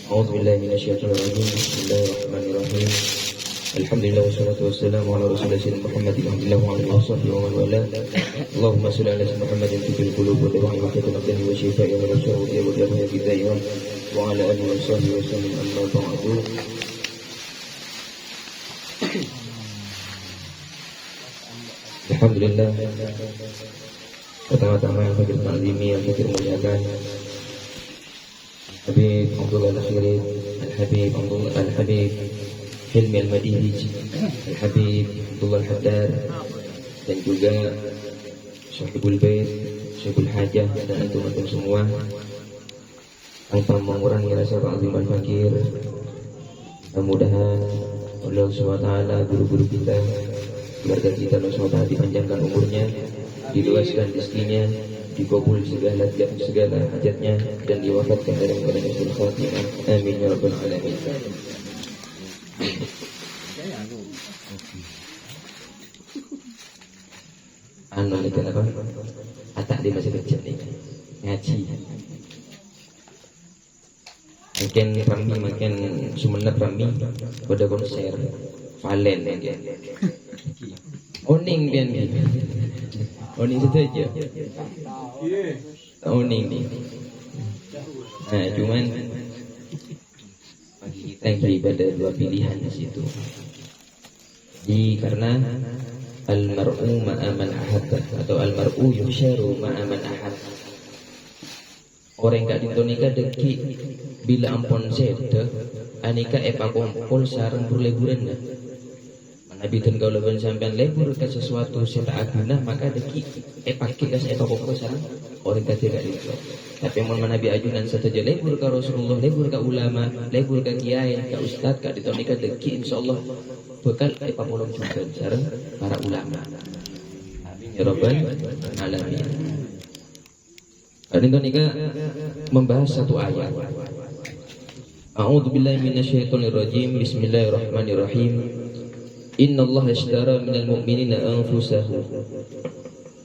أعوذ بالله من الشيطان الرجيم. بسم الله الرحمن الرحيم. الحمد لله والصلاة والسلام على رسول الله سيدنا محمد بن الله وعلى آله وصحبه ومن والاه. اللهم صل على سيدنا محمد طب القلوب ودواء وحدة الأبدان وشفاء من الشر والأبواب في الدائرة وعلى آله وصحبه وسلم. أما بعد. Alhamdulillah, pertama-tama yang fakir ta'zimi, yang fakir muliakan Habib Abdullah Al-Khirib, Al-Habib Abdullah Al-Habib Hilmi Al-Madihij, Al-Habib Abdullah Al-Haddad, dan juga Syahibul Bait, Syahibul Hajah, dan antum-antum semua. Tanpa mengurangi rasa ta'zim al-fakir, mudah-mudahan Allah SWT, guru-guru kita, keluarga kita, Allah SWT dipanjangkan umurnya, diluaskan rezekinya, dikabul segala hajatnya, dan diwafatkan dalam keadaan husnul khatimah. Amin ya rabbal alamin. Ini kenapa? Atak dia masih kecil nih, ngaji. Makin Sumenep rami pada konser Valen ya. Oning pian ni. Oning saja. Oning ni. Nah, cuman bagi kita yang ada dua pilihan di situ. Karena al-mar'u ma'a man ahabba atau al-mar'u yusharu ma'a man ahabba. Orang kat dintonika deki bila ampun seda anika epa kumpul sareng berleburan dah. Nabi kan kau leban sampean lebur ke sesuatu seta aguna maka deki epa kikas epa kumpul sareng orang kata kat dinto. Tapi mun Nabi ajunan saja lebur ke Rasulullah, lebur ke ulama, lebur ke kiai, ke ustaz kat dintonika deki insyaallah bekal epa bolong juga sareng para ulama. Amin ya rabbal alamin. Hari ini kita membahas satu ayat. A'udzu billahi minasyaitonir rajim. Bismillahirrahmanirrahim. Innallaha ashtara minal mu'minina anfusahum.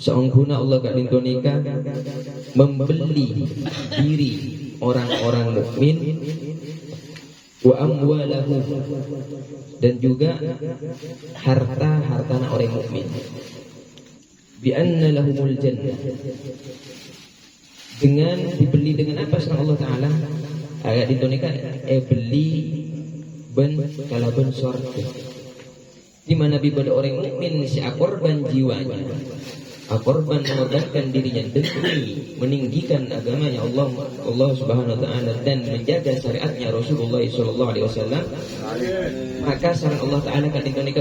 Seungguna Allah kat dintonika membeli diri orang-orang mukmin wa amwalahum, dan juga harta-hartana orang mukmin. Bi anna lahumul jannah, dengan dibeli dengan apa sama Allah Ta'ala? Ayat ditonika beli ben kalaban surga, di mana pada orang mukmin si akorban jiwanya, akorban mengorbankan dirinya demi meninggikan agamanya Allah Subhanahu Wa Ta'ala dan menjaga syariatnya Rasulullah Sallallahu Alaihi Wasallam. Maka saran Allah Ta'ala kan ditonika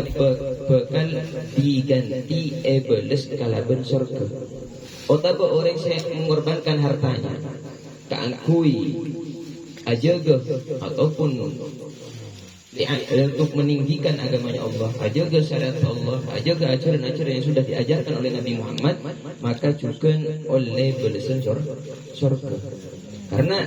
bekal diganti beles kalaban surga. Otapa orang saya mengorbankan hartanya keangkui ajaga ataupun untuk meninggikan agamanya Allah, ajaga syariat Allah, ajaga ajaran-ajaran yang sudah diajarkan oleh Nabi Muhammad, maka juga oleh balasan surga. Karena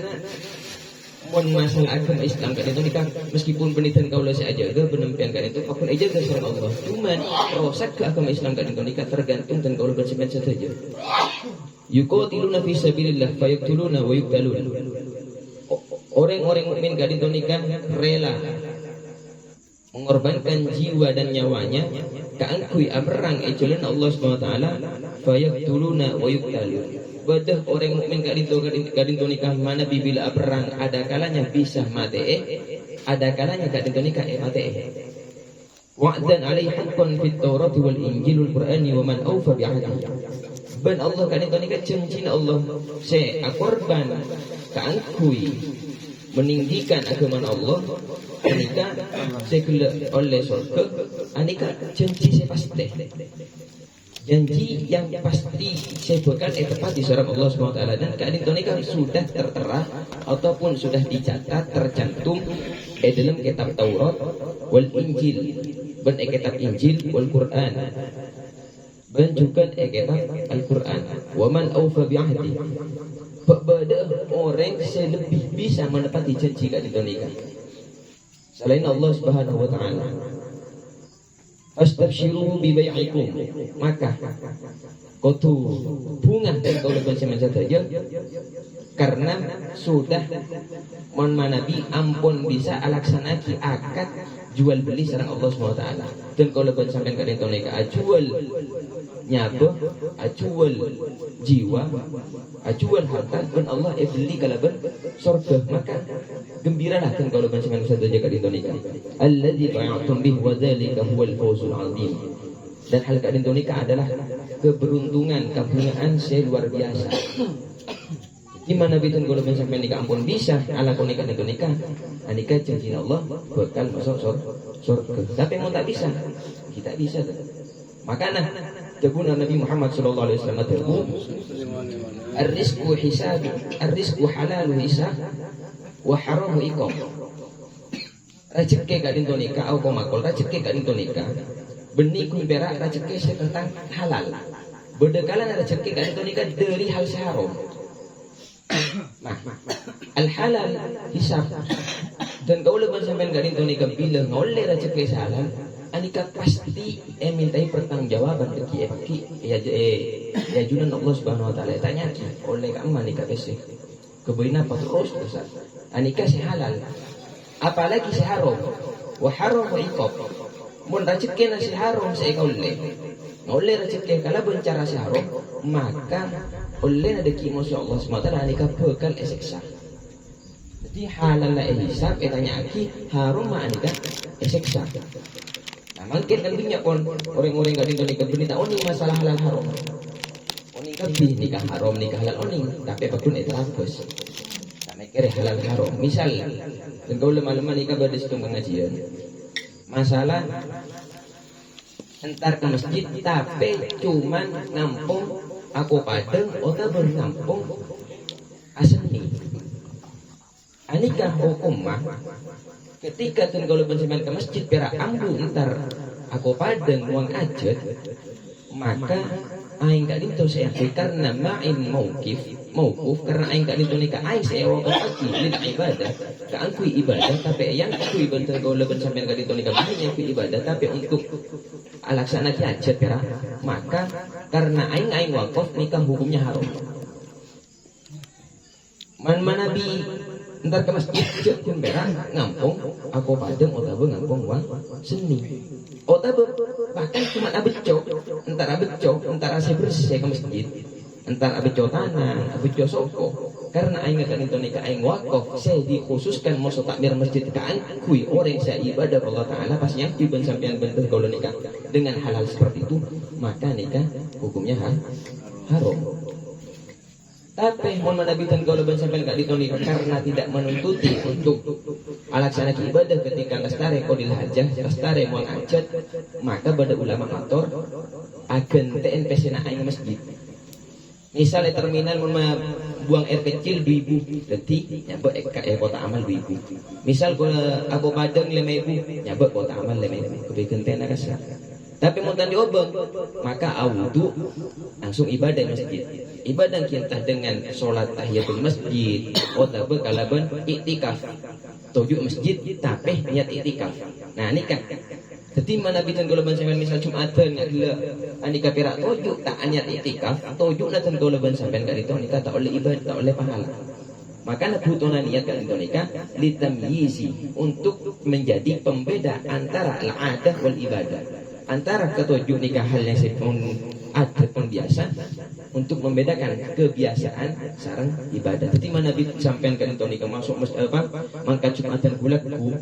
masalah agama Islam kan itu nikah, meskipun penelitian kaulah saya ajaga penempian kan itu apapun ajaga syariat Allah, cuman rosak ke agama Islam kan itu nikah tergantung dan kaulah bersemen saja. Yuqatiluna fi sabilillah fayaqtuluna wa yuqtalun. Orang-orang mukmin kan itu nikah rela mengorbankan jiwa dan nyawanya keangkui aberang ejalan Allah Subhanahu Wa Ta'ala, fayaqtuluna wa yuqtalun. Badah orang mukmin kadin nikah mana bila perang ada kalanya bisa mati, ada kalanya kadin nikah mati. Wa'dan alaihi haqqan fit Taurat wal Injil wal Qur'an wa man awfa bi ahdihi. Ben Allah kadin nikah janjina Allah se akorban kaangkui meninggikan agama Allah nikah segala oleh surga anika janji se pasti. Janji yang pasti saya bukan tepat di surah Allah SWT, dan keadaan ini sudah tertera ataupun sudah dicatat tercantum dalam kitab Taurat wal Injil, dan kitab Injil wal Quran, dan juga kitab Al Quran. Wa man awfa bi ahdi, pada orang selebih bisa menepati janji keadaan ini selain Allah Subhanahu Wa Ta'ala. Fastabshiru bi bai'ikum, maka kotu bunga dan kau lebih semasa saja karena sudah mon manabi ampun bisa alaksanaki akad jual beli sareng Allah SWT. Dan kau lebih sampai ke dentong neka ajual nyabo, ajual jiwa, ajual harta dan Allah beli kalaban surga, maka gembiralah dan kau lebih sampai saja ke dentong neka alladzi ba'atum bih wa dzalika huwal fawzul 'azim. Dan hal keadaan nikah adalah keberuntungan, kepunyaan saya luar biasa. Di mana bitun kalau sampai nikah ampun bisa ala kau nikah nikah janji Allah bakal masuk surga. Tapi mau tak bisa, kita bisa. Makanya jabuna Nabi Muhammad sallallahu alaihi wasallam berkata, "Ar-rizqu hisab, ar-rizqu halalu hisab, wa haramu iqam." Rezeki kadin nikah au komakol rezeki kadin nikah. Benih kui berak rezeki tentang halal. Berdekalan rezeki kadin nikah dari hal seharam. Nah, al halal hisab. Dan kau lebih sampai kadin nikah bila ngoleh rezeki halal, anika pasti mintai pertanggungjawaban ya junan Allah Subhanahu wa taala tanya oleh kamu anika besi. Kebeina apa terus besar. Anika si halal. Apalagi si haram. Wa haram wa iqab. Mun rezeki na si haram sa ikauleh. Ngoleh rezeki kala bencara si haram, maka oleh na deki mo sa Allah SWT anika bekal eseksa. Jadi halal la hisab etanya aki haram ma anika eseksa. Nah, mungkin kan dunia pun orang-orang enggak nikah berita oning masalah halal haram. Oning kabeh nikah haram nikah halal oning, tapi bakun itu bagus. Kira halal haram. Misal, dan kau lemah-lemah nikah berdiskusi pengajian. Masalah entar ke masjid tapi cuman ngampung aku padeng atau bernampung aseni. Anikah hukum mah ketika tuh kalau bensiman ke masjid pera ambu entar aku padeng uang ajat, maka aing gak dinto saya karena ma'in mauquf karena aing gak dinto nikah aing saya waktu lagi lil ibadah keangkui ibadah tapi yang aku ibadah kau lebih sampai gak dinto nikah banyak ibadah tapi untuk alaksana hajat pera, maka karena aing wakaf nikah hukumnya haram. Manabi entar ke masjid pun berak ngampung aku padeng otabe ngampung uang seni otabe bahkan cuma abeco entar ase bersih ke masjid entar abeco tanah abeco soko karena aing akan itu nikah aing wakaf saya dikhususkan mau takmir masjid kaangkui orang saya ibadah Allah Ta'ala pasnya iban sampean bentuk kalau nikah dengan halal seperti itu maka nikah hukumnya haram. Tapi mohon menabikan kalau sampai enggak ditonik karena tidak menuntuti untuk alaksana ibadah ketika lestare kodil hajah, lestare muang ajat, maka pada ulama motor agen TNPC na aing masjid. Misalnya terminal buang air kecil 2.000 detik, nyabek kota amal 2.000. Misal aku padang 5.000, nyabek kota amal 5.000. Kebikin tena kasar. Tapi mau tadi obeng, maka awudu langsung ibadah masjid. Ibadah kita dengan sholat tahiyatul masjid, otabe kalaban iktikaf. Tujuh masjid tapi niat iktikaf. Nah ini kan. Jadi mana bitan kalau sampai misal Jumatan nggak gila, anika perak tujuh tak niat iktikaf, tujuh natan kalau sampai nggak itu nikah tak oleh ibadah tak oleh pahala. Maka butuh niat kan itu nikah litamyizi untuk menjadi pembeda antara al-adah wal ibadah. Antara ketujuh nikah hal yang adat pun biasa untuk membedakan kebiasaan sarang ibadah. Jadi mana sampean kan itu nikah masuk mangkat Jumatan bulatku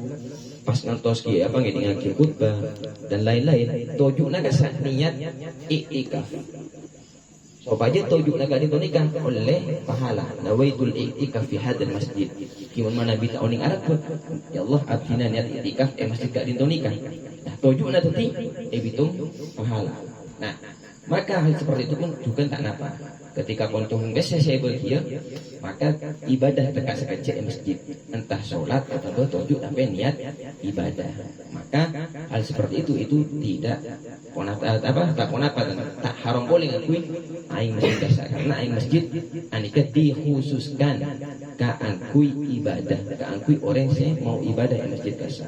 pas ngantos ki apa ngene ngaki khutbah dan lain-lain tujuh naga niat iktikaf. Sobaja tujuh naga itu nikah oleh pahala nawaitul iktikaf fi hadal masjid. Kimun mana bita oning Arab ya Allah atina niat iktikaf masjid gak dinto nikah. Nah, tujuh na tadi bitung pahala. Nah, maka hal seperti itu pun juga tak napa. Ketika kontung saya berkia, maka ibadah dekat sekecil masjid, entah sholat atau tujuh tapi niat ibadah. Maka hal seperti itu tidak tak haram boleh ngakui aing masjid biasa karena aing masjid anika dikhususkan kaangkui ibadah, kaangkui orang saya mau ibadah di masjid biasa.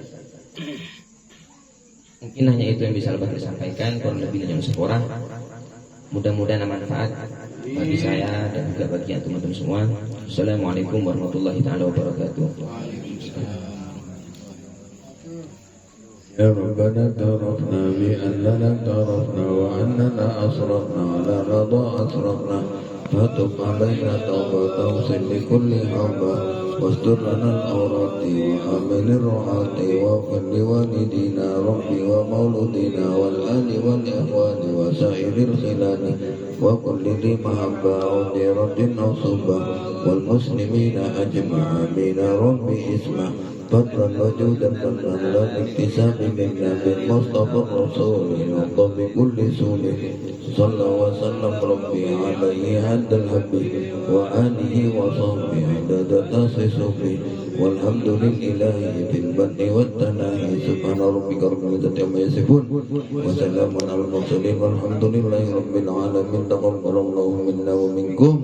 Mungkin hanya itu yang bisa Bapak sampaikan, kurang lebih hanya seporah. Mudah-mudahan manfaat bagi saya dan juga bagi teman-teman semua. Assalamualaikum warahmatullahi taala wabarakatuh. يا ربنا اعترفنا بأننا اعترفنا وأننا أسرفنا على رضا أسرفنا فتب علينا توبة توصل لكل حوبة واستر لنا العورات وحامل الرعاة واغفر لوالدينا ربي ومولودنا والآل والإخوان وسائر الخلان وكل ذي محبة أو ديرة أو صبة والمسلمين أجمعين ربي اسمه فضلا وجودا فضلا للاكتساب منا بالمصطفى الرسول نرضى بكل سول صلى وسلم ربي عليه عند الحب وآله وصحبه عدد تصفه والحمد لله في البدء والتناهي سبحان ربك رب العزة عما يصفون وسلام على المرسلين والحمد لله رب العالمين تقبل الله منا ومنكم